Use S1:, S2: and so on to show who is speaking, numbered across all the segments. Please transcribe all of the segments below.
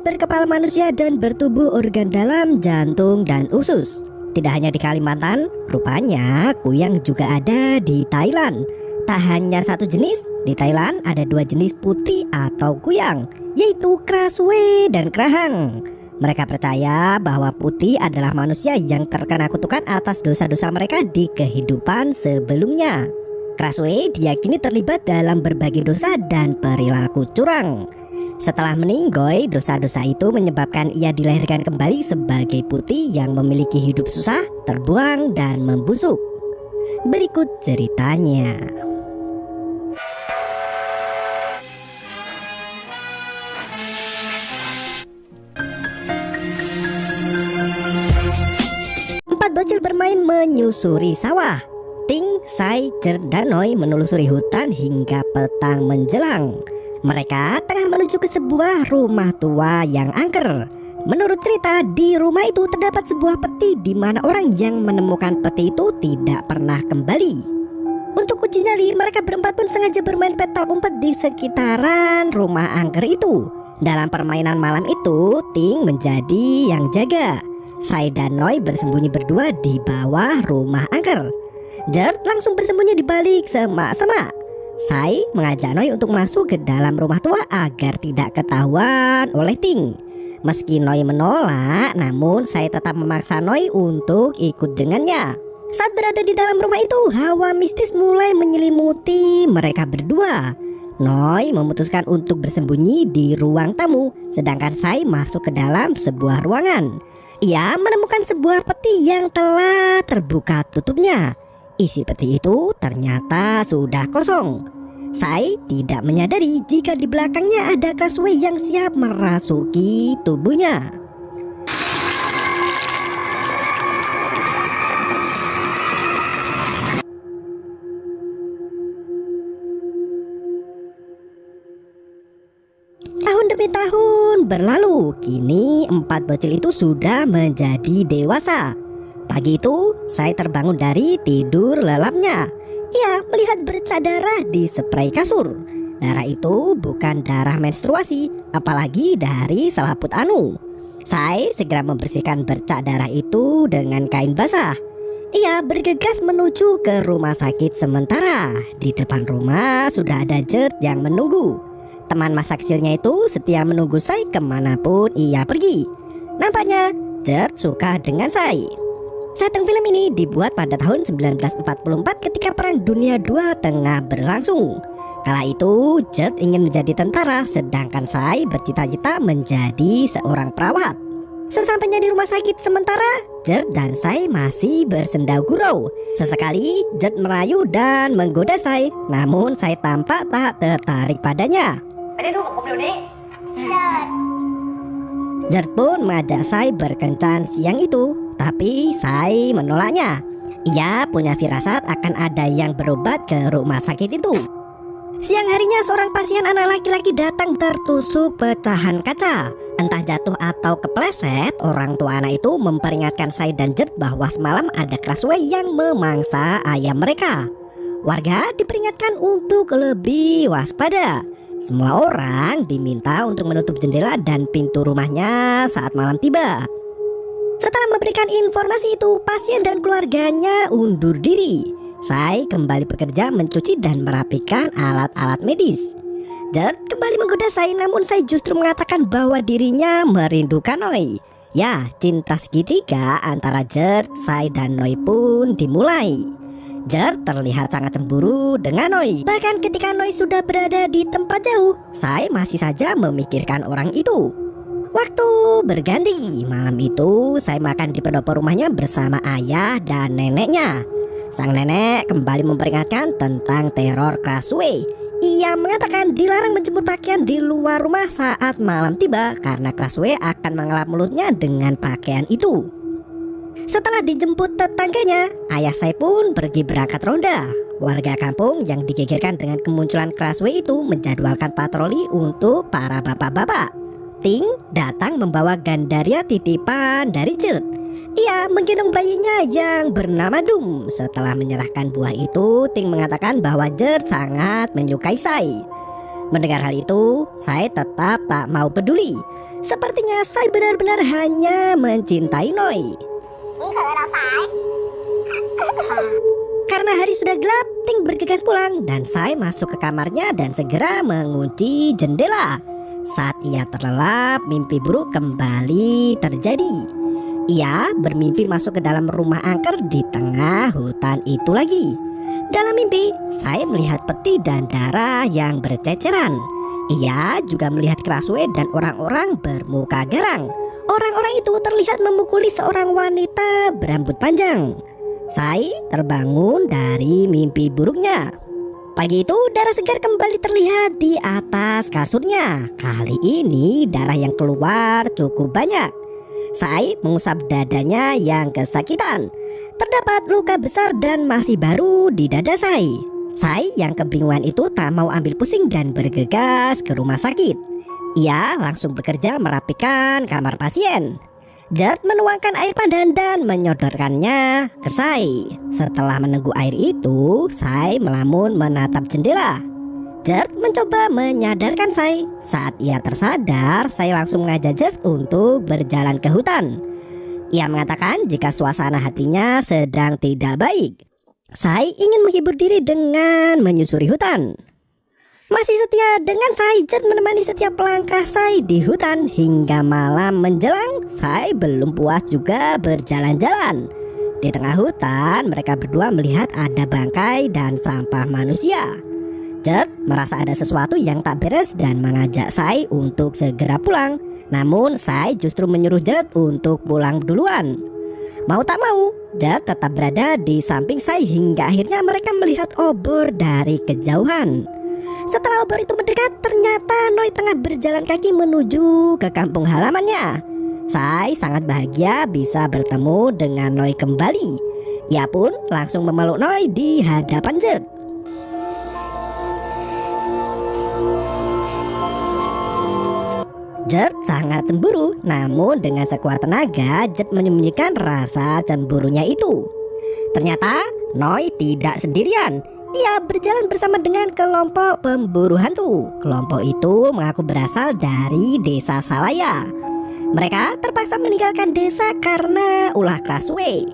S1: berkepala manusia dan bertubuh organ dalam, jantung, dan usus. Tidak hanya di Kalimantan, rupanya kuyang juga ada di Thailand. Tak hanya satu jenis, di Thailand ada dua jenis putih atau kuyang, yaitu Krasue dan Krahang. Mereka percaya bahwa putih adalah manusia yang terkena kutukan atas dosa-dosa mereka di kehidupan sebelumnya. Krasue diyakini terlibat dalam berbagai dosa dan perilaku curang. Setelah meninggoy, dosa-dosa itu menyebabkan ia dilahirkan kembali sebagai putih yang memiliki hidup susah, terbuang, dan membusuk. Berikut ceritanya. Empat bocil bermain menyusuri sawah. Ting, Sai, Jer, dan Noi menelusuri hutan hingga petang menjelang. Mereka tengah menuju ke sebuah rumah tua yang angker. Menurut cerita, di rumah itu terdapat sebuah peti di mana orang yang menemukan peti itu tidak pernah kembali. Untuk uji nyali, mereka berempat pun sengaja bermain petak umpet di sekitaran rumah angker itu. Dalam permainan malam itu, Ting menjadi yang jaga. Sai dan Noi bersembunyi berdua di bawah rumah angker. Jert langsung bersembunyi di balik semak-semak. Sai mengajak Noi untuk masuk ke dalam rumah tua agar tidak ketahuan oleh Ting. Meski Noi menolak, namun Sai tetap memaksa Noi untuk ikut dengannya. Saat berada di dalam rumah itu, hawa mistis mulai menyelimuti mereka berdua. Noi memutuskan untuk bersembunyi di ruang tamu, sedangkan Sai masuk ke dalam sebuah ruangan. Ia menemukan sebuah peti yang telah terbuka tutupnya. Isi peti itu ternyata sudah kosong. Sai tidak menyadari jika di belakangnya ada Krasue yang siap merasuki tubuhnya. Tahun demi tahun berlalu, kini empat bocil itu sudah menjadi dewasa. Pagi itu, Sai terbangun dari tidur lelapnya. Ia melihat bercak darah di spray kasur. Darah itu bukan darah menstruasi, apalagi dari selaput anu. Sai segera membersihkan bercak darah itu dengan kain basah. Ia bergegas menuju ke rumah sakit sementara. Di depan rumah sudah ada Jert yang menunggu. Teman masa kecilnya itu setia menunggu Sai kemanapun ia pergi. Nampaknya Jert suka dengan Sai. Setting film ini dibuat pada tahun 1944 ketika Perang Dunia II tengah berlangsung. Kala itu, Jert ingin menjadi tentara, sedangkan Sai bercita-cita menjadi seorang perawat. Sesampainya di rumah sakit sementara, Jert dan Sai masih bersenda gurau. Sesekali, Jert merayu dan menggoda Sai, namun Sai tampak tak tertarik padanya. Jert pun mengajak Sai berkencan siang itu, tapi Sai menolaknya. Ia punya firasat akan ada yang berobat ke rumah sakit itu. Siang harinya seorang pasien anak laki-laki datang tertusuk pecahan kaca. Entah jatuh atau kepleset, orang tua anak itu memperingatkan Sai dan Jert bahwa semalam ada Krasue yang memangsa ayam mereka. Warga diperingatkan untuk lebih waspada. Semua orang diminta untuk menutup jendela dan pintu rumahnya saat malam tiba. Setelah memberikan informasi itu, pasien dan keluarganya undur diri. Sai kembali bekerja mencuci dan merapikan alat-alat medis. Jert kembali menggoda Sai, namun Sai justru mengatakan bahwa dirinya merindukan Noi. Ya, cinta segitiga antara Jert, Sai, dan Noi pun dimulai. Jert terlihat sangat cemburu dengan Noi. Bahkan ketika Noi sudah berada di tempat jauh, Sai masih saja memikirkan orang itu. Waktu berganti, malam itu Sai makan di pendopo rumahnya bersama ayah dan neneknya. Sang nenek kembali memperingatkan tentang teror Krasue. Ia mengatakan dilarang menjemur pakaian di luar rumah saat malam tiba karena Krasue akan mengelap mulutnya dengan pakaian itu. Setelah dijemput tetangganya, ayah Sai pun pergi berangkat ronda. Warga kampung yang digegerkan dengan kemunculan Krasue itu menjadwalkan patroli untuk para bapak-bapak. Ting datang membawa gandaria titipan dari Jert. Ia menggendong bayinya yang bernama Dum. Setelah menyerahkan buah itu, Ting mengatakan bahwa Jert sangat menyukai Sai. Mendengar hal itu, Sai tetap tak mau peduli. Sepertinya Sai benar-benar hanya mencintai Noi. Karena hari sudah gelap, Ting bergegas pulang dan Sai masuk ke kamarnya dan segera mengunci jendela. Saat ia terlelap, mimpi buruk kembali terjadi. Ia bermimpi masuk ke dalam rumah angker di tengah hutan itu lagi. Dalam mimpi, Sai melihat peti dan darah yang berceceran. Ia juga melihat Krasue dan orang-orang bermuka garang. Orang-orang itu terlihat memukuli seorang wanita berambut panjang. Sai terbangun dari mimpi buruknya. Pagi itu darah segar kembali terlihat di atas kasurnya. Kali ini darah yang keluar cukup banyak. Sai mengusap dadanya yang kesakitan. Terdapat luka besar dan masih baru di dada Sai. Sai yang kebingungan itu tak mau ambil pusing dan bergegas ke rumah sakit. Ia langsung bekerja merapikan kamar pasien. Gert menuangkan air pandan dan menyodorkannya ke Sai. Setelah menunggu air itu, Sai melamun menatap jendela. Gert mencoba menyadarkan Sai. Saat ia tersadar, Sai langsung mengajak Gert untuk berjalan ke hutan. Ia mengatakan jika suasana hatinya sedang tidak baik. Sai ingin menghibur diri dengan menyusuri hutan. Masih setia dengan Sai, Gert menemani setiap langkah Sai di hutan. Hingga malam menjelang, Sai belum puas juga berjalan-jalan. Di tengah hutan, mereka berdua melihat ada bangkai dan sampah manusia. Gert merasa ada sesuatu yang tak beres dan mengajak Sai untuk segera pulang. Namun Sai justru menyuruh Gert untuk pulang duluan. Mau tak mau, Gert tetap berada di samping Sai hingga akhirnya mereka melihat obor dari kejauhan. Setelah obor itu mendekat, ternyata Noi tengah berjalan kaki menuju ke kampung halamannya. Sai sangat bahagia bisa bertemu dengan Noi kembali. Ia pun langsung memeluk Noi di hadapan Gert. Gert sangat cemburu, namun dengan sekuat tenaga Gert menyembunyikan rasa cemburunya itu. Ternyata Noi tidak sendirian. Ia berjalan bersama dengan kelompok pemburu hantu. Kelompok itu mengaku berasal dari desa Salaya. Mereka terpaksa meninggalkan desa karena ulah Krasue.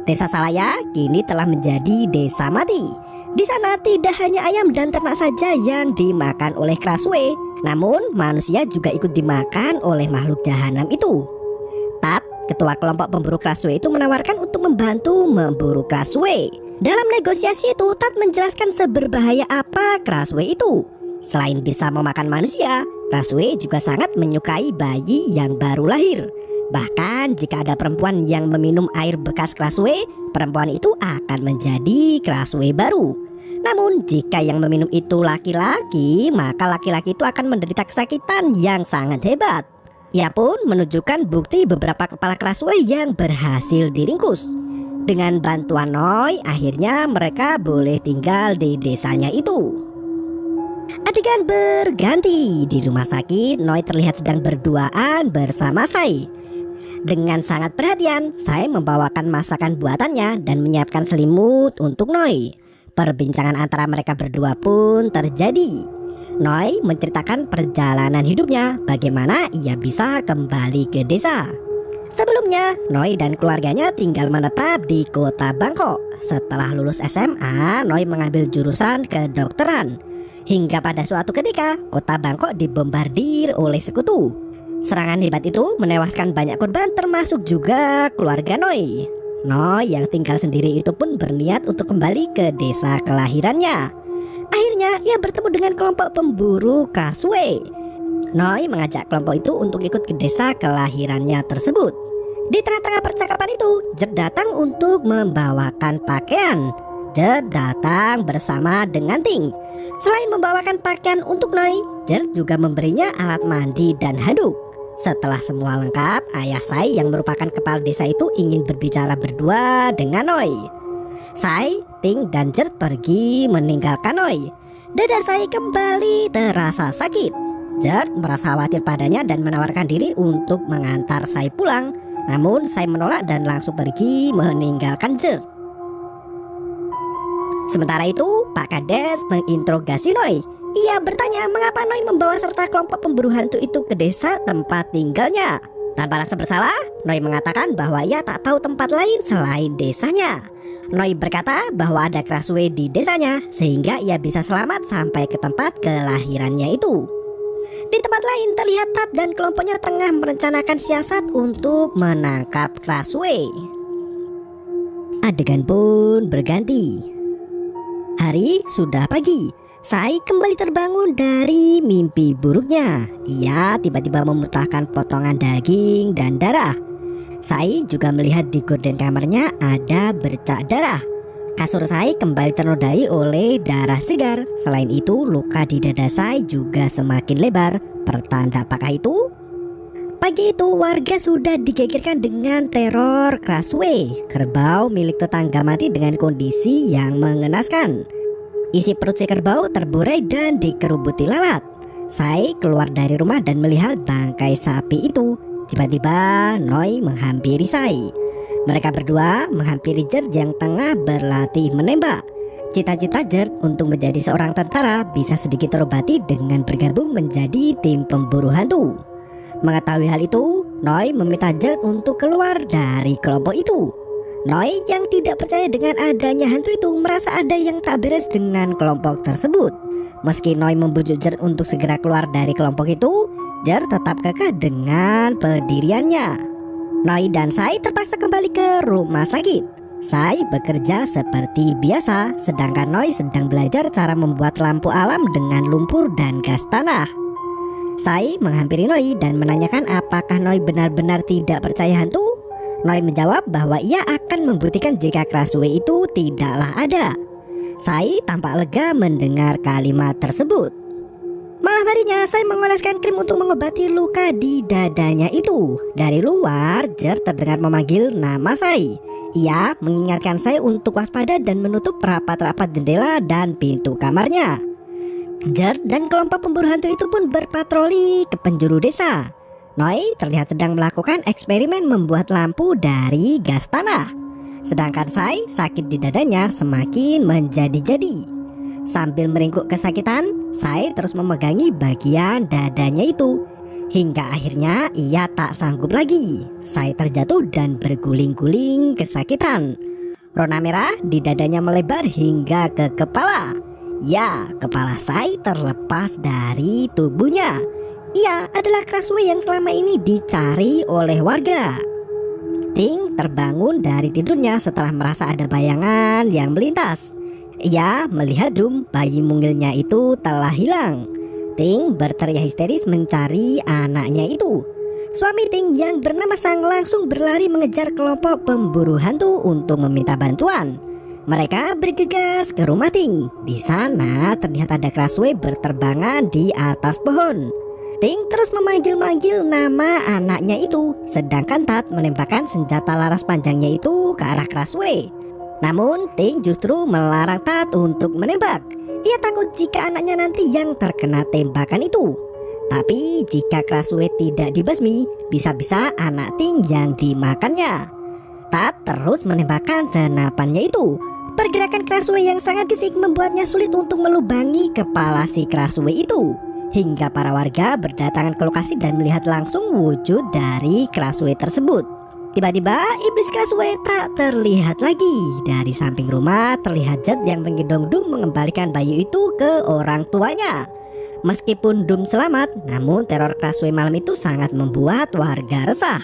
S1: Desa Salaya kini telah menjadi desa mati. Di sana tidak hanya ayam dan ternak saja yang dimakan oleh Krasue, namun manusia juga ikut dimakan oleh makhluk jahanam itu. Tat, ketua kelompok pemburu Krasue itu menawarkan untuk membantu memburu Krasue. Dalam negosiasi itu, Tat menjelaskan seberbahaya apa Krasue itu. Selain bisa memakan manusia, Krasue juga sangat menyukai bayi yang baru lahir. Bahkan jika ada perempuan yang meminum air bekas Krasue, perempuan itu akan menjadi Krasue baru. Namun jika yang meminum itu laki-laki, maka laki-laki itu akan menderita kesakitan yang sangat hebat. Ia pun menunjukkan bukti beberapa kepala Krasue yang berhasil diringkus. Dengan bantuan Noi, akhirnya mereka boleh tinggal di desanya itu. Adegan berganti. Di rumah sakit, Noi terlihat sedang berduaan bersama Sai. Dengan sangat perhatian, Sai membawakan masakan buatannya dan menyiapkan selimut untuk Noi. Perbincangan antara mereka berdua pun terjadi. Noi menceritakan perjalanan hidupnya, bagaimana ia bisa kembali ke desa. Sebelumnya, Noi dan keluarganya tinggal menetap di kota Bangkok. Setelah lulus SMA, Noi mengambil jurusan kedokteran. Hingga pada suatu ketika, kota Bangkok dibombardir oleh sekutu. Serangan hebat itu menewaskan banyak korban termasuk juga keluarga Noi. Noi yang tinggal sendiri itu pun berniat untuk kembali ke desa kelahirannya. Akhirnya, ia bertemu dengan kelompok pemburu Krasue. Noi mengajak kelompok itu untuk ikut ke desa kelahirannya tersebut. Di tengah-tengah percakapan itu, Gert datang untuk membawakan pakaian. Gert datang bersama dengan Ting. Selain membawakan pakaian untuk Noi, Gert juga memberinya alat mandi dan handuk. Setelah semua lengkap, ayah Sai yang merupakan kepala desa itu ingin berbicara berdua dengan Noi. Sai, Ting, dan Gert pergi meninggalkan Noi. Dada Sai kembali terasa sakit. Gert merasa khawatir padanya dan menawarkan diri untuk mengantar Sai pulang. Namun Sai menolak dan langsung pergi meninggalkan Gert. Sementara itu, Pak Kades menginterogasi Noi. Ia bertanya mengapa Noi membawa serta kelompok pemburu hantu itu ke desa tempat tinggalnya. Tanpa rasa bersalah, Noi mengatakan bahwa ia tak tahu tempat lain selain desanya. Noi berkata bahwa ada Krasue di desanya sehingga ia bisa selamat sampai ke tempat kelahirannya itu. Di tempat lain terlihat Tat dan kelompoknya tengah merencanakan siasat untuk menangkap Krasue. Adegan pun berganti. Hari sudah pagi. Sai kembali terbangun dari mimpi buruknya. Ia tiba-tiba memuntahkan potongan daging dan darah. Sai juga melihat di gorden kamarnya ada bercak darah. Kasur Sai kembali ternodai oleh darah segar. Selain itu, luka di dada Sai juga semakin lebar. Pertanda apakah itu? Pagi itu warga sudah digegerkan dengan teror Krasue, kerbau milik tetangga mati dengan kondisi yang mengenaskan. Isi perut si kerbau terburai dan dikerubuti lalat. Sai keluar dari rumah dan melihat bangkai sapi itu. Tiba-tiba Noi menghampiri Sai. Mereka berdua menghampiri Gert yang tengah berlatih menembak. Cita-cita Gert untuk menjadi seorang tentara bisa sedikit terobati dengan bergabung menjadi tim pemburu hantu. Mengetahui hal itu, Noi meminta Gert untuk keluar dari kelompok itu. Noi yang tidak percaya dengan adanya hantu itu merasa ada yang tak beres dengan kelompok tersebut. Meski Noi membujuk Gert untuk segera keluar dari kelompok itu, Gert tetap kekeh dengan pendiriannya. Noi dan Sai terpaksa kembali ke rumah sakit. Sai bekerja seperti biasa, sedangkan Noi sedang belajar cara membuat lampu alam dengan lumpur dan gas tanah. Sai menghampiri Noi dan menanyakan apakah Noi benar-benar tidak percaya hantu. Noi menjawab bahwa ia akan membuktikan jika Krasue itu tidaklah ada. Sai tampak lega mendengar kalimat tersebut. Malam harinya Sai mengoleskan krim untuk mengobati luka di dadanya itu. Dari luar, Gert terdengar memanggil nama Sai. Ia mengingatkan Sai untuk waspada dan menutup rapat-rapat jendela dan pintu kamarnya. Gert dan kelompok pemburu hantu itu pun berpatroli ke penjuru desa. Noi terlihat sedang melakukan eksperimen membuat lampu dari gas tanah. Sedangkan Sai sakit di dadanya semakin menjadi-jadi. Sambil meringkuk kesakitan, Sai terus memegangi bagian dadanya itu. Hingga akhirnya ia tak sanggup lagi. Sai terjatuh dan berguling-guling kesakitan. Rona merah di dadanya melebar hingga ke kepala. Ya, kepala Sai terlepas dari tubuhnya. Ia adalah Krasue yang selama ini dicari oleh warga. Ting terbangun dari tidurnya setelah merasa ada bayangan yang melintas. Ia melihat Dum, bayi mungilnya itu telah hilang. Ting berteriak histeris mencari anaknya itu. Suami Ting yang bernama Sang langsung berlari mengejar kelompok pemburu hantu untuk meminta bantuan. Mereka bergegas ke rumah Ting. Di sana terlihat ada Krasue berterbangan di atas pohon. Ting terus memanggil-manggil nama anaknya itu, sedangkan Tat menembakkan senjata laras panjangnya itu ke arah Krasue. Namun Ting justru melarang Tat untuk menembak. Ia takut jika anaknya nanti yang terkena tembakan itu. Tapi jika Krasue tidak dibasmi, bisa-bisa anak Ting yang dimakannya. Tat terus menembakkan senapannya itu. Pergerakan Krasue yang sangat gesit membuatnya sulit untuk melubangi kepala si Krasue itu. Hingga para warga berdatangan ke lokasi dan melihat langsung wujud dari Krasue tersebut. Tiba-tiba iblis Krasue tak terlihat lagi. Dari samping rumah terlihat Gert yang menggendong Dum mengembalikan bayi itu ke orang tuanya. Meskipun Dum selamat, namun teror Krasue malam itu sangat membuat warga resah.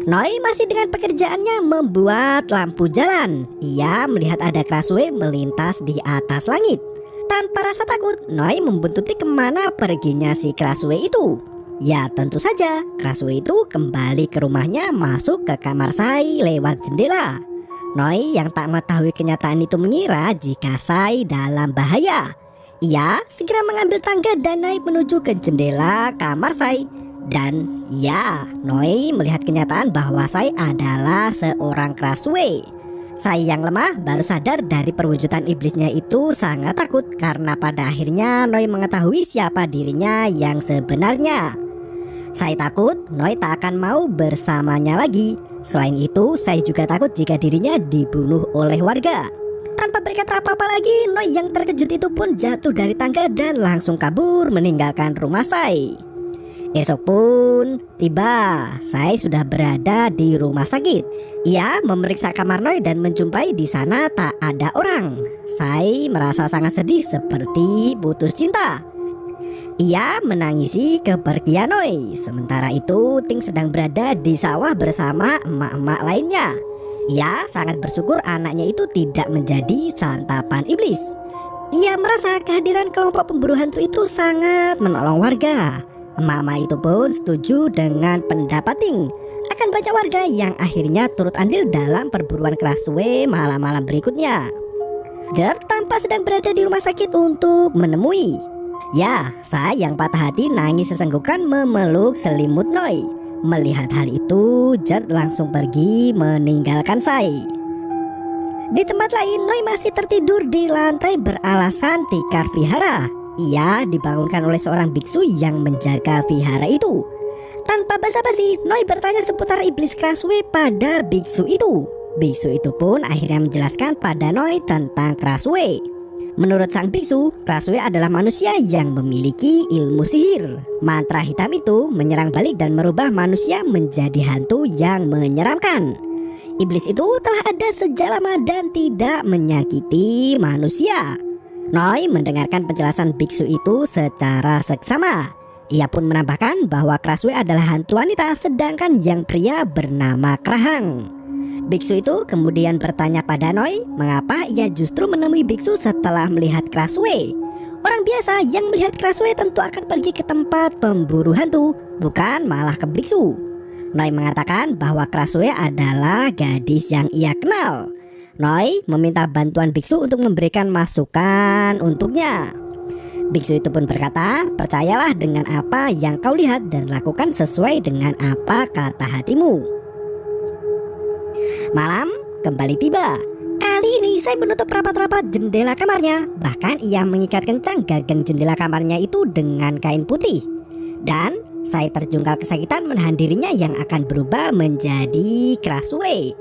S1: Noi masih dengan pekerjaannya membuat lampu jalan. Ia melihat ada Krasue melintas di atas langit. Tanpa rasa takut, Noi membuntuti kemana perginya si Krasue itu. Ya tentu saja, Krasue itu kembali ke rumahnya masuk ke kamar Sai lewat jendela. Noi yang tak mengetahui kenyataan itu mengira jika Sai dalam bahaya. Ia segera mengambil tangga dan naik menuju ke jendela kamar Sai. Dan ya, Noi melihat kenyataan bahwa Sai adalah seorang Krasue. Sai yang lemah baru sadar dari perwujudan iblisnya itu sangat takut karena pada akhirnya Noi mengetahui siapa dirinya yang sebenarnya. Sai takut Noi tak akan mau bersamanya lagi. Selain itu, Sai juga takut jika dirinya dibunuh oleh warga. Tanpa berkata apa-apa lagi, Noi yang terkejut itu pun jatuh dari tangga dan langsung kabur meninggalkan rumah Sai. Esok pun tiba, Sai sudah berada di rumah sakit. Ia memeriksa kamar Noi dan menjumpai di sana tak ada orang. Sai merasa sangat sedih seperti putus cinta. Ia menangisi kepergian Noi. Sementara itu Ting sedang berada di sawah bersama emak-emak lainnya. Ia sangat bersyukur anaknya itu tidak menjadi santapan iblis. Ia merasa kehadiran kelompok pemburu hantu itu sangat menolong warga. Emak-emak itu pun setuju dengan pendapat Ting. Akan banyak warga yang akhirnya turut andil dalam perburuan Krasue malam-malam berikutnya. Jer tampak sedang berada di rumah sakit untuk menemui. Ya, Sai yang patah hati nangis sesenggukan memeluk selimut Noi. Melihat hal itu, Jer langsung pergi meninggalkan Sai. Di tempat lain, Noi masih tertidur di lantai beralasan tikar vihara. Ia dibangunkan oleh seorang biksu yang menjaga vihara itu. Tanpa basa-basi, Noi bertanya seputar iblis Krasue pada biksu itu. Biksu itu pun akhirnya menjelaskan pada Noi tentang Krasue. Menurut sang biksu, Krasue adalah manusia yang memiliki ilmu sihir. Mantra hitam itu menyerang balik dan merubah manusia menjadi hantu yang menyeramkan. Iblis itu telah ada sejak lama dan tidak menyakiti manusia. Noi mendengarkan penjelasan biksu itu secara seksama. Ia pun menambahkan bahwa Krasue adalah hantu wanita sedangkan yang pria bernama Krahang. Biksu itu kemudian bertanya pada Noi mengapa ia justru menemui biksu setelah melihat Krasue. Orang biasa yang melihat Krasue tentu akan pergi ke tempat pemburu hantu, bukan malah ke biksu. Noi mengatakan bahwa Krasue adalah gadis yang ia kenal. Noi meminta bantuan biksu untuk memberikan masukan untuknya. Biksu itu pun berkata, percayalah dengan apa yang kau lihat dan lakukan sesuai dengan apa kata hatimu. Malam kembali tiba. Kali ini saya menutup rapat-rapat jendela kamarnya. Bahkan ia mengikat kencang gagang jendela kamarnya itu dengan kain putih. Dan saya terjungkal kesakitan menahan dirinya yang akan berubah menjadi Krasue.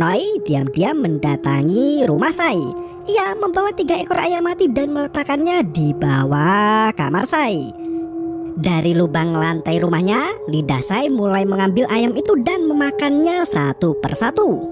S1: Noi diam-diam mendatangi rumah Sai. Ia membawa 3 ekor ayam mati dan meletakkannya di bawah kamar Sai. Dari lubang lantai rumahnya, lidah Sai mulai mengambil ayam itu dan memakannya satu persatu.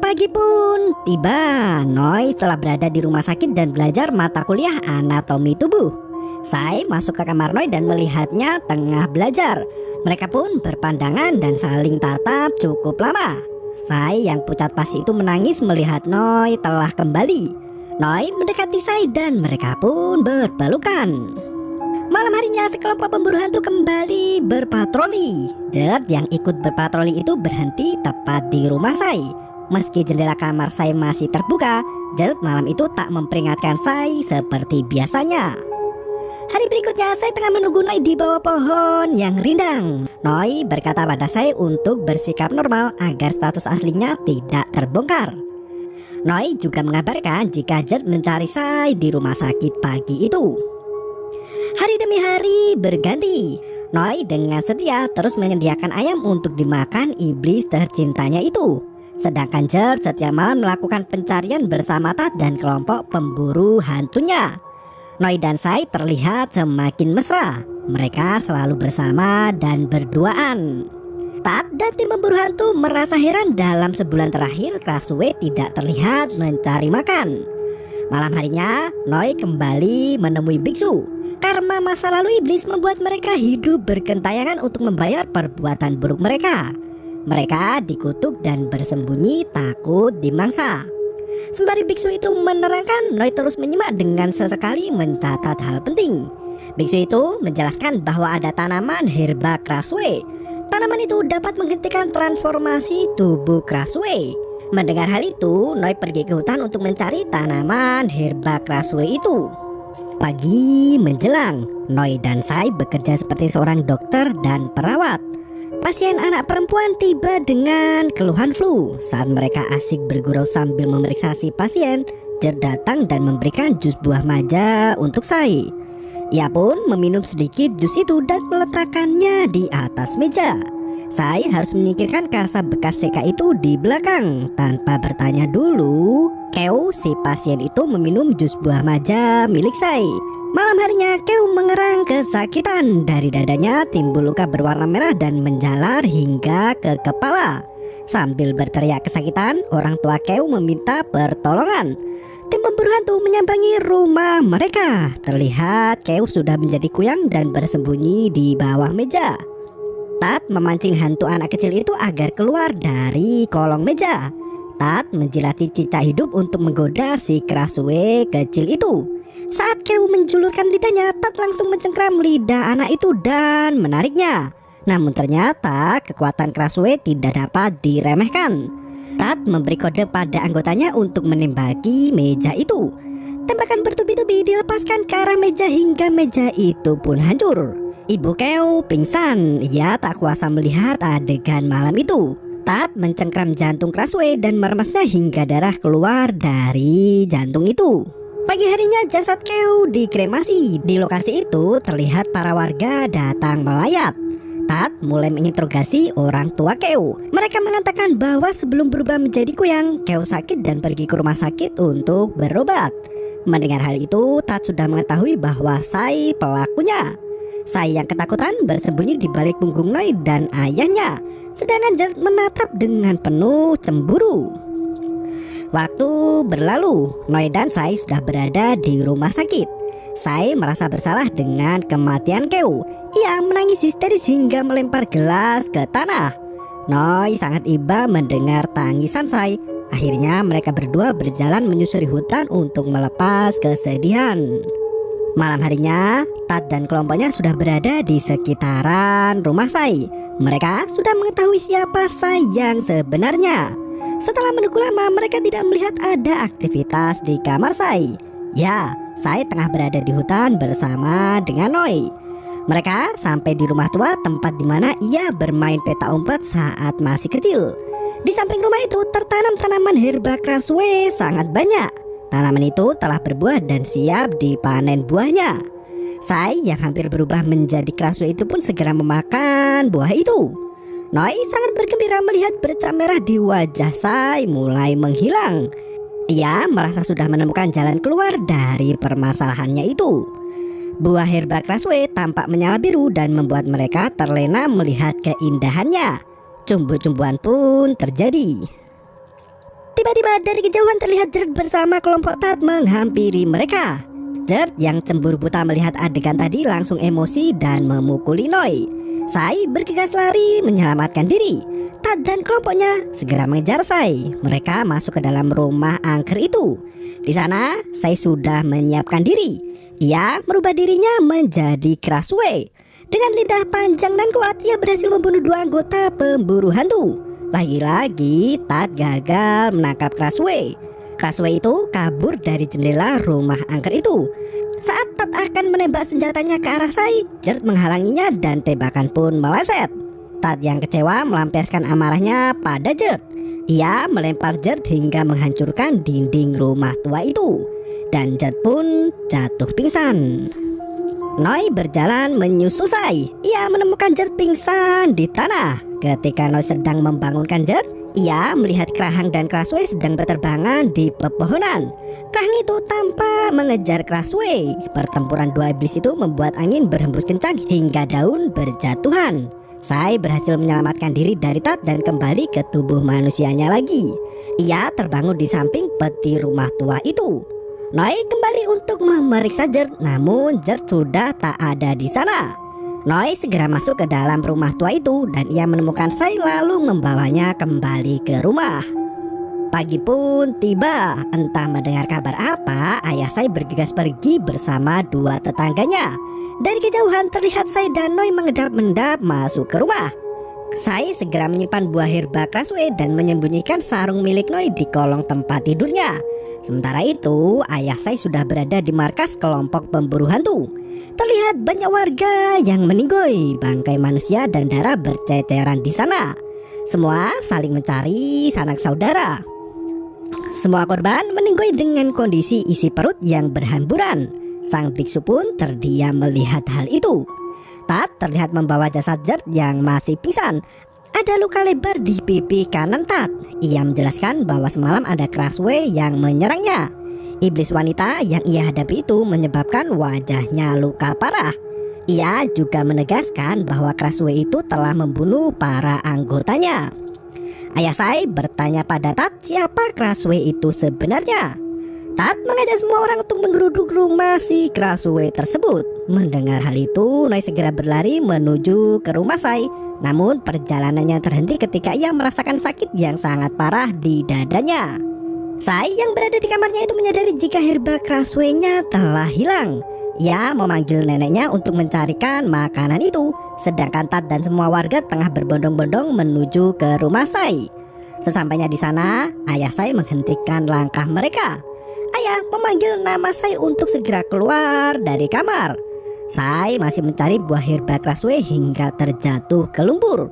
S1: Pagi pun tiba. Noi telah berada di rumah sakit dan belajar mata kuliah anatomi tubuh. Sai masuk ke kamar Noi dan melihatnya tengah belajar. Mereka pun berpandangan dan saling tatap cukup lama. Sai yang pucat pasi itu menangis melihat Noi telah kembali. Noi mendekati Sai dan mereka pun berpelukan. Malam harinya sekelompok pemburu hantu kembali berpatroli. Jer yang ikut berpatroli itu berhenti tepat di rumah Sai. Meski jendela kamar Sai masih terbuka, Jer malam itu tak memperingatkan Sai seperti biasanya. Hari berikutnya Sai tengah menunggu Noi di bawah pohon yang rindang. Noi berkata pada Sai untuk bersikap normal agar status aslinya tidak terbongkar. Noi juga mengabarkan jika Jer mencari Sai di rumah sakit pagi itu. Hari demi hari berganti. Noi dengan setia terus menyediakan ayam untuk dimakan iblis tercintanya itu. Sedangkan Jer setiap malam melakukan pencarian bersama Tat dan kelompok pemburu hantunya. Noi dan Sai terlihat semakin mesra. Mereka selalu bersama dan berduaan. Tat dan tim pemburu hantu merasa heran dalam sebulan terakhir Krasue tidak terlihat mencari makan. Malam harinya Noi kembali menemui biksu. Karma masa lalu iblis membuat mereka hidup bergentayangan untuk membayar perbuatan buruk mereka. Mereka dikutuk dan bersembunyi takut dimangsa. Sembari biksu itu menerangkan, Noi terus menyimak dengan sesekali mencatat hal penting. Biksu itu menjelaskan bahwa ada tanaman herba Krasue. Tanaman itu dapat menghentikan transformasi tubuh Krasue. Mendengar hal itu, Noi pergi ke hutan untuk mencari tanaman herba Krasue itu. Pagi menjelang, Noi dan Sai bekerja seperti seorang dokter dan perawat. Pasien anak perempuan tiba dengan keluhan flu. Saat mereka asyik bergurau sambil memeriksa si pasien, Jer datang dan memberikan jus buah maja untuk Sai. Ia pun meminum sedikit jus itu dan meletakkannya di atas meja. Sai harus menyingkirkan kasa bekas seka itu di belakang. Tanpa bertanya dulu, Keo si pasien itu meminum jus buah maja milik Sai. Malam harinya Keo mengerang kesakitan. Dari dadanya timbul luka berwarna merah dan menjalar hingga ke kepala. Sambil berteriak kesakitan, orang tua Keo meminta pertolongan. Tim pemburu hantu menyambangi rumah mereka. Terlihat Keo sudah menjadi kuyang dan bersembunyi di bawah meja. Tat memancing hantu anak kecil itu agar keluar dari kolong meja. Tat menjilati cicak hidup untuk menggoda si Krasue kecil itu. Saat Keo menjulurkan lidahnya, Tat langsung mencengkram lidah anak itu dan menariknya. Namun ternyata kekuatan Krasue tidak dapat diremehkan. Tat memberi kode pada anggotanya untuk menembaki meja itu. Tembakan bertubi-tubi dilepaskan ke arah meja hingga meja itu pun hancur. Ibu Keo pingsan. Ia tak kuasa melihat adegan malam itu. Tat mencengkram jantung Krasue dan meremasnya hingga darah keluar dari jantung itu. Pagi harinya jasad Keo dikremasi. Di lokasi itu terlihat para warga datang melayat. Tat mulai menginterogasi orang tua Keo. Mereka mengatakan bahwa sebelum berubah menjadi kuyang, Keo sakit dan pergi ke rumah sakit untuk berobat. Mendengar hal itu, Tat sudah mengetahui bahwa Sai pelakunya. Sai yang ketakutan bersembunyi di balik punggung Noi dan ayahnya, sedangkan Gert menatap dengan penuh cemburu. Waktu berlalu, Noi dan Sai sudah berada di rumah sakit. Sai merasa bersalah dengan kematian Keo. Ia menangis histeris hingga melempar gelas ke tanah. Noi sangat iba mendengar tangisan Sai. Akhirnya mereka berdua berjalan menyusuri hutan untuk melepas kesedihan. Malam harinya, Tat dan kelompoknya sudah berada di sekitaran rumah Sai. Mereka sudah mengetahui siapa Sai yang sebenarnya. Setelah menunggu lama, mereka tidak melihat ada aktivitas di kamar Sai. Ya, Sai tengah berada di hutan bersama dengan Noi. Mereka sampai di rumah tua, tempat di mana ia bermain peta umpet saat masih kecil. Di samping rumah itu tertanam tanaman herba Krasue sangat banyak. Tanaman itu telah berbuah dan siap dipanen buahnya. Sai yang hampir berubah menjadi Krasue itu pun segera memakan buah itu. Noi sangat bergembira melihat bercak merah di wajah Sai mulai menghilang. Ia merasa sudah menemukan jalan keluar dari permasalahannya itu. Buah herba Krasue tampak menyala biru dan membuat mereka terlena melihat keindahannya. Cumbu-cumbuan pun terjadi. Tiba-tiba dari kejauhan terlihat Gert bersama kelompok Tat menghampiri mereka. Gert yang cemburu buta melihat adegan tadi langsung emosi dan memukuli Noi. Sai bergegas lari menyelamatkan diri. Tat dan kelompoknya segera mengejar Sai. Mereka masuk ke dalam rumah angker itu. Di sana Sai sudah menyiapkan diri. Ia merubah dirinya menjadi Krasue. Dengan lidah panjang dan kuat, ia berhasil membunuh 2 anggota pemburu hantu. Lagi-lagi Tat gagal menangkap Krasue. Krasue itu kabur dari jendela rumah angker itu. Saat Tat akan menembak senjatanya ke arah Sai, Gert menghalanginya dan tembakan pun meleset. Tat yang kecewa melampiaskan amarahnya pada Gert. Ia melempar Gert hingga menghancurkan dinding rumah tua itu. Dan Gert pun jatuh pingsan. Noi berjalan menyusul Sai. Ia menemukan Gert pingsan di tanah. Ketika Noi sedang membangunkan Gert, ia melihat Krahang dan Krasue sedang berterbangan di pepohonan. Krahang itu tampak mengejar Krasue. Pertempuran 2 iblis itu membuat angin berhembus kencang hingga daun berjatuhan. Sai berhasil menyelamatkan diri dari Tat dan kembali ke tubuh manusianya lagi. Ia terbangun di samping peti rumah tua itu. Noi kembali untuk memeriksa Gert, namun Gert sudah tak ada di sana. Noi segera masuk ke dalam rumah tua itu dan ia menemukan Sai lalu membawanya kembali ke rumah. Pagi pun tiba. Entah mendengar kabar apa, ayah Sai bergegas pergi bersama 2 tetangganya. Dari kejauhan terlihat Sai dan Noi mengedap-endap masuk ke rumah. Sai segera menyimpan buah herba Krasue dan menyembunyikan sarung milik Noi di kolong tempat tidurnya. Sementara itu, ayah Sai sudah berada di markas kelompok pemburu hantu. Terlihat banyak warga yang meninggoy, bangkai manusia dan darah berceceran di sana. Semua saling mencari sanak saudara. Semua korban meninggoy dengan kondisi isi perut yang berhamburan. Sang biksu pun terdiam melihat hal itu. Tat terlihat membawa jasad Gert yang masih pingsan. Ada luka lebar di pipi kanan Tat. Ia menjelaskan bahwa semalam ada Crashway yang menyerangnya. Iblis wanita yang ia hadapi itu menyebabkan wajahnya luka parah. Ia juga menegaskan bahwa Crashway itu telah membunuh para anggotanya. Ayah Sai bertanya pada Tat siapa Crashway itu sebenarnya. Tat mengajak semua orang untuk menggeruduk rumah si Crashway tersebut. Mendengar hal itu, Noi segera berlari menuju ke rumah Sai. Namun perjalanannya terhenti ketika ia merasakan sakit yang sangat parah di dadanya. Sai yang berada di kamarnya itu menyadari jika herba Crashway-nya telah hilang. Ia memanggil neneknya untuk mencarikan makanan itu, sedangkan Tat dan semua warga tengah berbondong-bondong menuju ke rumah Sai. Sesampainya di sana, ayah Sai menghentikan langkah mereka. Ayah memanggil nama Sai untuk segera keluar dari kamar. Sai masih mencari buah herba Crashway hingga terjatuh ke lumpur.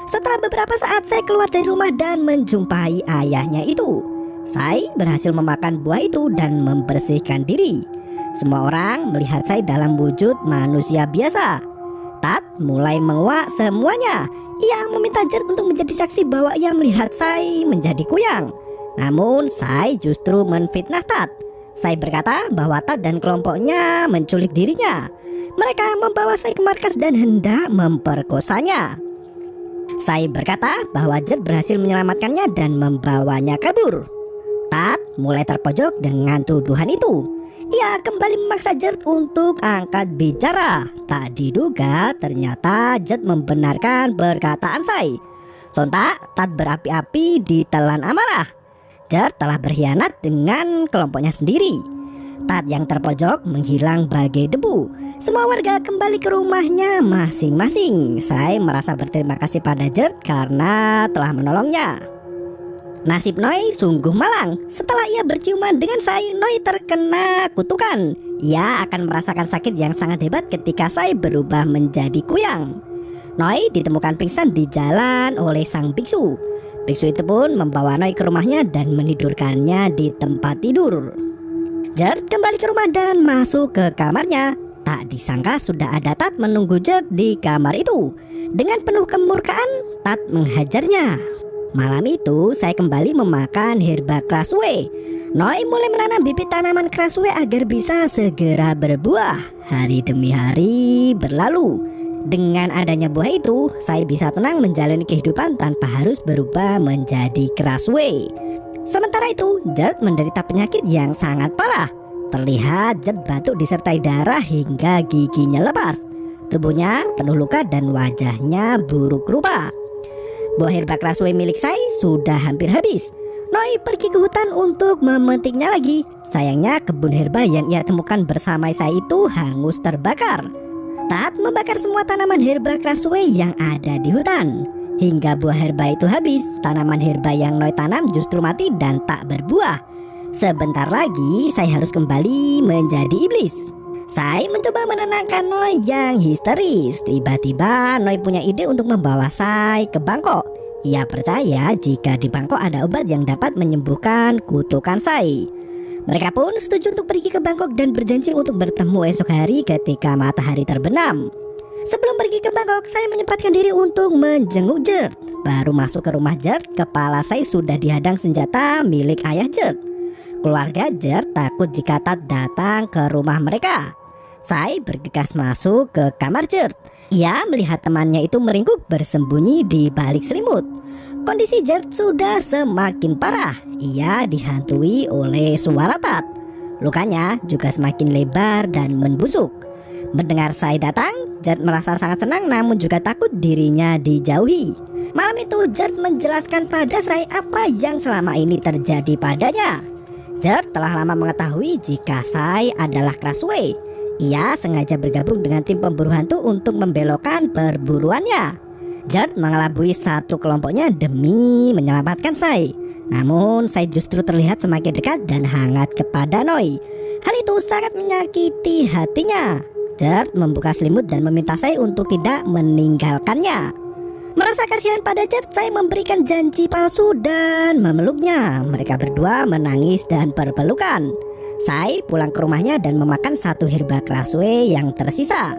S1: Setelah beberapa saat Sai keluar dari rumah dan menjumpai ayahnya itu. Sai berhasil memakan buah itu dan membersihkan diri. Semua orang melihat Sai dalam wujud manusia biasa. Tat mulai menguak semuanya. Ia meminta Jert untuk menjadi saksi bahwa ia melihat Sai menjadi kuyang. Namun Sai justru menfitnah Tat. Sai berkata bahwa Tat dan kelompoknya menculik dirinya. Mereka membawa Sai ke markas dan hendak memperkosanya. Sai berkata bahwa Jert berhasil menyelamatkannya dan membawanya kabur. Tat mulai terpojok dengan tuduhan itu. Ia kembali memaksa Jert untuk angkat bicara. Tak diduga ternyata Jert membenarkan perkataan Sai. Sontak Tat berapi-api ditelan amarah. Jert telah berkhianat dengan kelompoknya sendiri. Tat yang terpojok menghilang bagai debu. Semua warga kembali ke rumahnya masing-masing. Sai merasa berterima kasih pada Jert karena telah menolongnya. Nasib Noi sungguh malang. Setelah ia berciuman dengan Sai, Noi terkena kutukan. Ia akan merasakan sakit yang sangat hebat ketika Sai berubah menjadi kuyang. Noi ditemukan pingsan di jalan oleh sang biksu. Biksu itu pun membawa Noi ke rumahnya dan menidurkannya di tempat tidur. Jert kembali ke rumah dan masuk ke kamarnya. Tak disangka sudah ada Tat menunggu Jert di kamar itu. Dengan penuh kemurkaan, Tat menghajarnya. Malam itu saya kembali memakan herba Crashway. Noi mulai menanam bibit tanaman Crashway agar bisa segera berbuah. Hari demi hari berlalu. Dengan adanya buah itu, saya bisa tenang menjalani kehidupan tanpa harus berubah menjadi Crashway. Sementara itu, Jert menderita penyakit yang sangat parah. Terlihat Jert batuk disertai darah hingga giginya lepas. Tubuhnya penuh luka dan wajahnya buruk rupa. Buah herba Crashway milik Sai sudah hampir habis. Noi pergi ke hutan untuk memetiknya lagi. Sayangnya kebun herba yang ia temukan bersama Sai itu hangus terbakar. Tat membakar semua tanaman herba Crashway yang ada di hutan. Hingga buah herba itu habis, tanaman herba yang Noi tanam justru mati dan tak berbuah. Sebentar lagi saya harus kembali menjadi iblis. Sai mencoba menenangkan Noi yang histeris. Tiba-tiba Noi punya ide untuk membawa Sai ke Bangkok. Ia percaya jika di Bangkok ada obat yang dapat menyembuhkan kutukan Sai. Mereka pun setuju untuk pergi ke Bangkok dan berjanji untuk bertemu esok hari ketika matahari terbenam. Sebelum pergi ke Bangkok, saya menyempatkan diri untuk menjenguk Jert. Baru masuk ke rumah Jert, kepala saya sudah dihadang senjata milik ayah Jert. Keluarga Jert takut jika Tat datang ke rumah mereka. Sai bergegas masuk ke kamar Jert. Ia melihat temannya itu meringkuk bersembunyi di balik selimut. Kondisi Jert sudah semakin parah. Ia dihantui oleh suara Tat. Lukanya juga semakin lebar dan membusuk. Mendengar Sai datang, Jert merasa sangat senang namun juga takut dirinya dijauhi. Malam itu Jert menjelaskan pada Sai apa yang selama ini terjadi padanya. Jert telah lama mengetahui jika Sai adalah Crashway. Ia sengaja bergabung dengan tim pemburu hantu untuk membelokkan perburuannya. Jert mengelabui satu kelompoknya demi menyelamatkan Sai. Namun Sai justru terlihat semakin dekat dan hangat kepada Noi. Hal itu sangat menyakiti hatinya. Jert membuka selimut dan meminta Sai untuk tidak meninggalkannya. Merasa kasihan pada Jert, Sai memberikan janji palsu dan memeluknya. Mereka berdua menangis dan berpelukan. Sai pulang ke rumahnya dan memakan satu herba Crashway yang tersisa.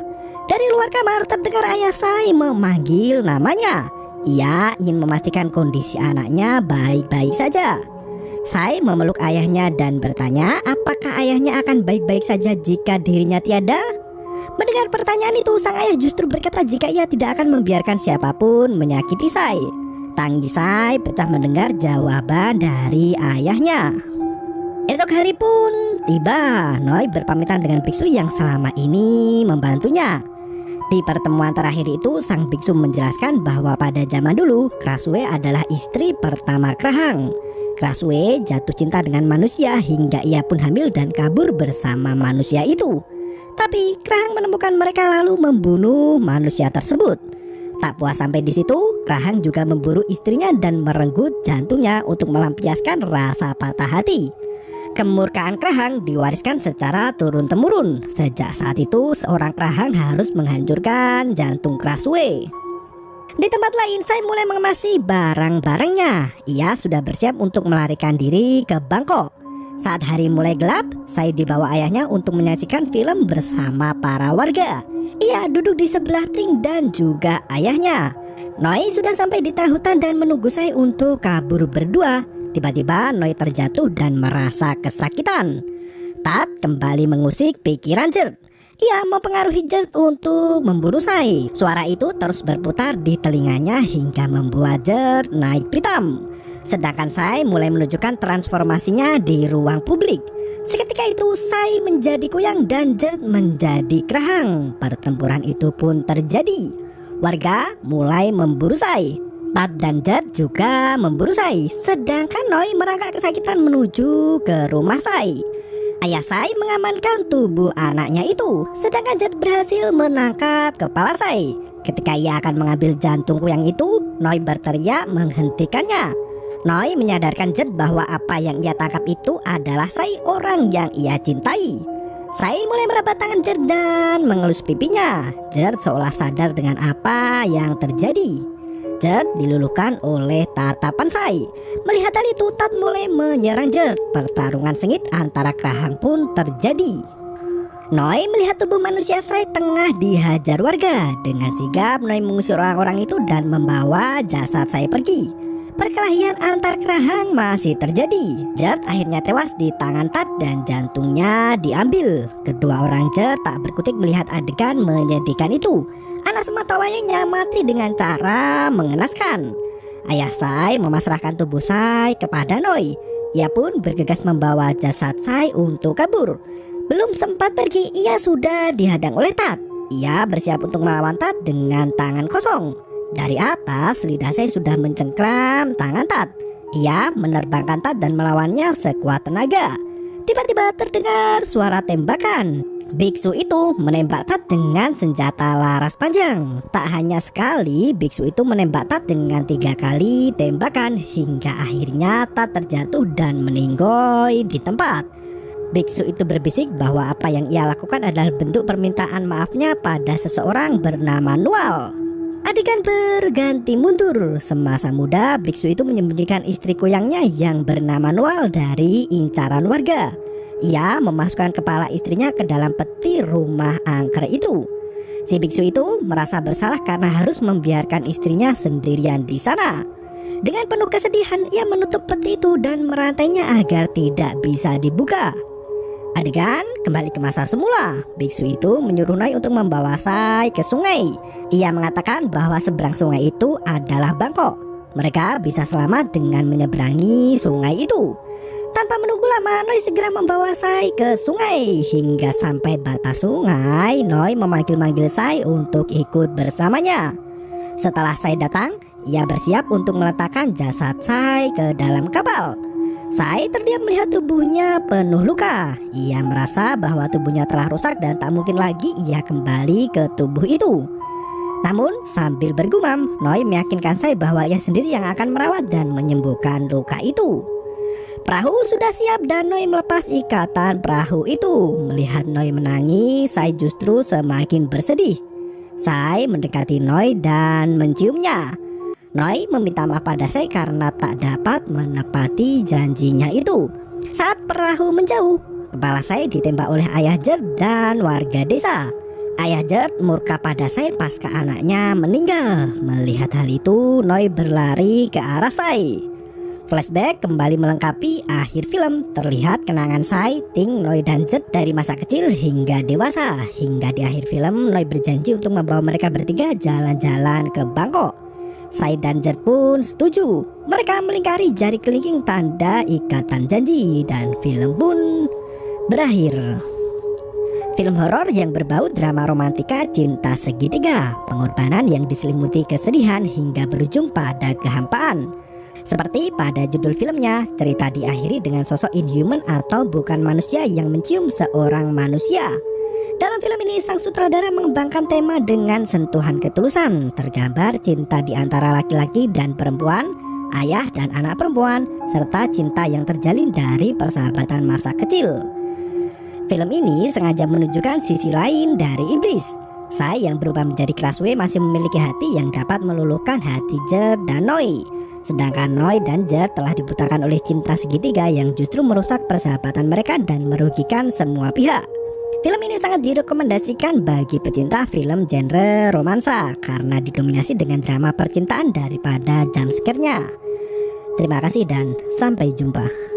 S1: Dari luar kamar terdengar ayah Sai memanggil namanya. Ia ingin memastikan kondisi anaknya baik-baik saja. Sai memeluk ayahnya dan bertanya apakah ayahnya akan baik-baik saja jika dirinya tiada. Mendengar pertanyaan itu, sang ayah justru berkata jika ia tidak akan membiarkan siapapun menyakiti Sai. Tangis Sai pecah mendengar jawaban dari ayahnya. Esok hari pun tiba. Noi berpamitan dengan biksu yang selama ini membantunya. Di pertemuan terakhir itu, sang biksu menjelaskan bahwa pada zaman dulu Krasue adalah istri pertama Krahang. Krasue jatuh cinta dengan manusia hingga ia pun hamil dan kabur bersama manusia itu. Tapi Krahang menemukan mereka lalu membunuh manusia tersebut. Tak puas sampai di situ, Krahang juga memburu istrinya dan merenggut jantungnya untuk melampiaskan rasa patah hati. Kemurkaan Krahang diwariskan secara turun-temurun. Sejak saat itu, seorang Krahang harus menghancurkan jantung Krasue. Di tempat lain, Sai mulai mengemasi barang-barangnya. Ia sudah bersiap untuk melarikan diri ke Bangkok. Saat hari mulai gelap, Sai dibawa ayahnya untuk menyaksikan film bersama para warga. Ia duduk di sebelah Ting dan juga ayahnya. Noi sudah sampai di tengah hutan dan menunggu Sai untuk kabur berdua. Tiba-tiba Noi terjatuh dan merasa kesakitan. Tat kembali mengusik pikiran Jert. Ia mempengaruhi Jert untuk membunuh Sai. Suara itu terus berputar di telinganya hingga membuat Jert naik pitam. Sedangkan Sai mulai menunjukkan transformasinya di ruang publik. Seketika itu Sai menjadi kuyang dan Jert menjadi Krahang. Pertempuran itu pun terjadi. Warga mulai memburu Sai. Tat dan Jert juga memburu Sai. Sedangkan Noi merangkak kesakitan menuju ke rumah Sai. Ayah Sai mengamankan tubuh anaknya itu, sedangkan Jert berhasil menangkap kepala Sai. Ketika ia akan mengambil jantung kuyang itu, Noi berteriak menghentikannya. Noi menyadarkan Jert bahwa apa yang ia tangkap itu adalah Sai, orang yang ia cintai. Sai mulai merapat tangan Jert dan mengelus pipinya. Jert seolah sadar dengan apa yang terjadi. Jert diluluhkan oleh tatapan Sai. Melihat hal itu, Tat mulai menyerang Jert. Pertarungan sengit antara Krahang pun terjadi. Noi melihat tubuh manusia Sai tengah dihajar warga. Dengan sigap Noi mengusir orang-orang itu dan membawa jasad Sai pergi. Perkelahian antar Krahang masih terjadi. Jert akhirnya tewas di tangan Tat dan jantungnya diambil. Kedua orang Jert tak berkutik melihat adegan menyedihkan itu. Anak sematawayangnya mati dengan cara mengenaskan. Ayah Sai memasrahkan tubuh Sai kepada Noi. Ia pun bergegas membawa jasad Sai untuk kabur. Belum sempat pergi, ia sudah dihadang oleh Tat. Ia bersiap untuk melawan Tat dengan tangan kosong. Dari atas, lidah Sai sudah mencengkram tangan Tat. Ia menerbangkan Tat dan melawannya sekuat tenaga. Tiba-tiba terdengar suara tembakan. Biksu itu menembak Tat dengan senjata laras panjang. Tak hanya sekali, biksu itu menembak Tat dengan 3 kali tembakan hingga akhirnya Tat terjatuh dan meninggoy di tempat. Biksu itu berbisik bahwa apa yang ia lakukan adalah bentuk permintaan maafnya pada seseorang bernama Nual. Adegan berganti mundur. Semasa muda, biksu itu menyembunyikan istri kuyangnya yang bernama Nual dari incaran warga. Ia memasukkan kepala istrinya ke dalam peti rumah angker itu. Si biksu itu merasa bersalah karena harus membiarkan istrinya sendirian di sana. Dengan penuh kesedihan, ia menutup peti itu dan merantainya agar tidak bisa dibuka. Adegan kembali ke masa semula. Biksu itu menyuruh Noi untuk membawa Sai ke sungai. Ia mengatakan bahwa seberang sungai itu adalah Bangkok. Mereka bisa selamat dengan menyeberangi sungai itu. Tanpa menunggu lama, Noi segera membawa Sai ke sungai. Hingga sampai batas sungai, Noi memanggil-manggil Sai untuk ikut bersamanya. Setelah Sai datang, ia bersiap untuk meletakkan jasad Sai ke dalam kapal. Sai terdiam melihat tubuhnya penuh luka. Ia merasa bahwa tubuhnya telah rusak dan tak mungkin lagi ia kembali ke tubuh itu. Namun sambil bergumam, Noi meyakinkan Sai bahwa ia sendiri yang akan merawat dan menyembuhkan luka itu. Perahu sudah siap dan Noi melepas ikatan perahu itu. Melihat Noi menangis, Sai justru semakin bersedih. Sai mendekati Noi dan menciumnya. Noi meminta maaf pada Sai karena tak dapat menepati janjinya itu. Saat perahu menjauh, kepala Sai ditembak oleh ayah Jert dan warga desa. Ayah Gert murka pada Sai pasca anaknya meninggal. Melihat hal itu, Noi berlari ke arah Sai. Flashback kembali melengkapi akhir film. Terlihat kenangan Sai, Ting, Noi dan Gert dari masa kecil hingga dewasa. Hingga di akhir film, Noi berjanji untuk membawa mereka bertiga jalan-jalan ke Bangkok. Sai dan Gert pun setuju. Mereka melingkari jari kelingking tanda ikatan janji dan film pun berakhir. Film horor yang berbau drama romantika cinta segitiga, pengorbanan yang diselimuti kesedihan hingga berujung pada kehampaan. Seperti pada judul filmnya, cerita diakhiri dengan sosok inhuman atau bukan manusia yang mencium seorang manusia. Dalam film ini, sang sutradara mengembangkan tema dengan sentuhan ketulusan. Tergambar cinta di antara laki-laki dan perempuan, ayah dan anak perempuan, serta cinta yang terjalin dari persahabatan masa kecil. Film ini sengaja menunjukkan sisi lain dari iblis. Sai yang berubah menjadi Crashway masih memiliki hati yang dapat meluluhkan hati Gert dan Noi. Sedangkan Noi dan Gert telah dibutakan oleh cinta segitiga yang justru merusak persahabatan mereka dan merugikan semua pihak. Film ini sangat direkomendasikan bagi pecinta film genre romansa karena didominasi dengan drama percintaan daripada jump scare-nya. Terima kasih dan sampai jumpa.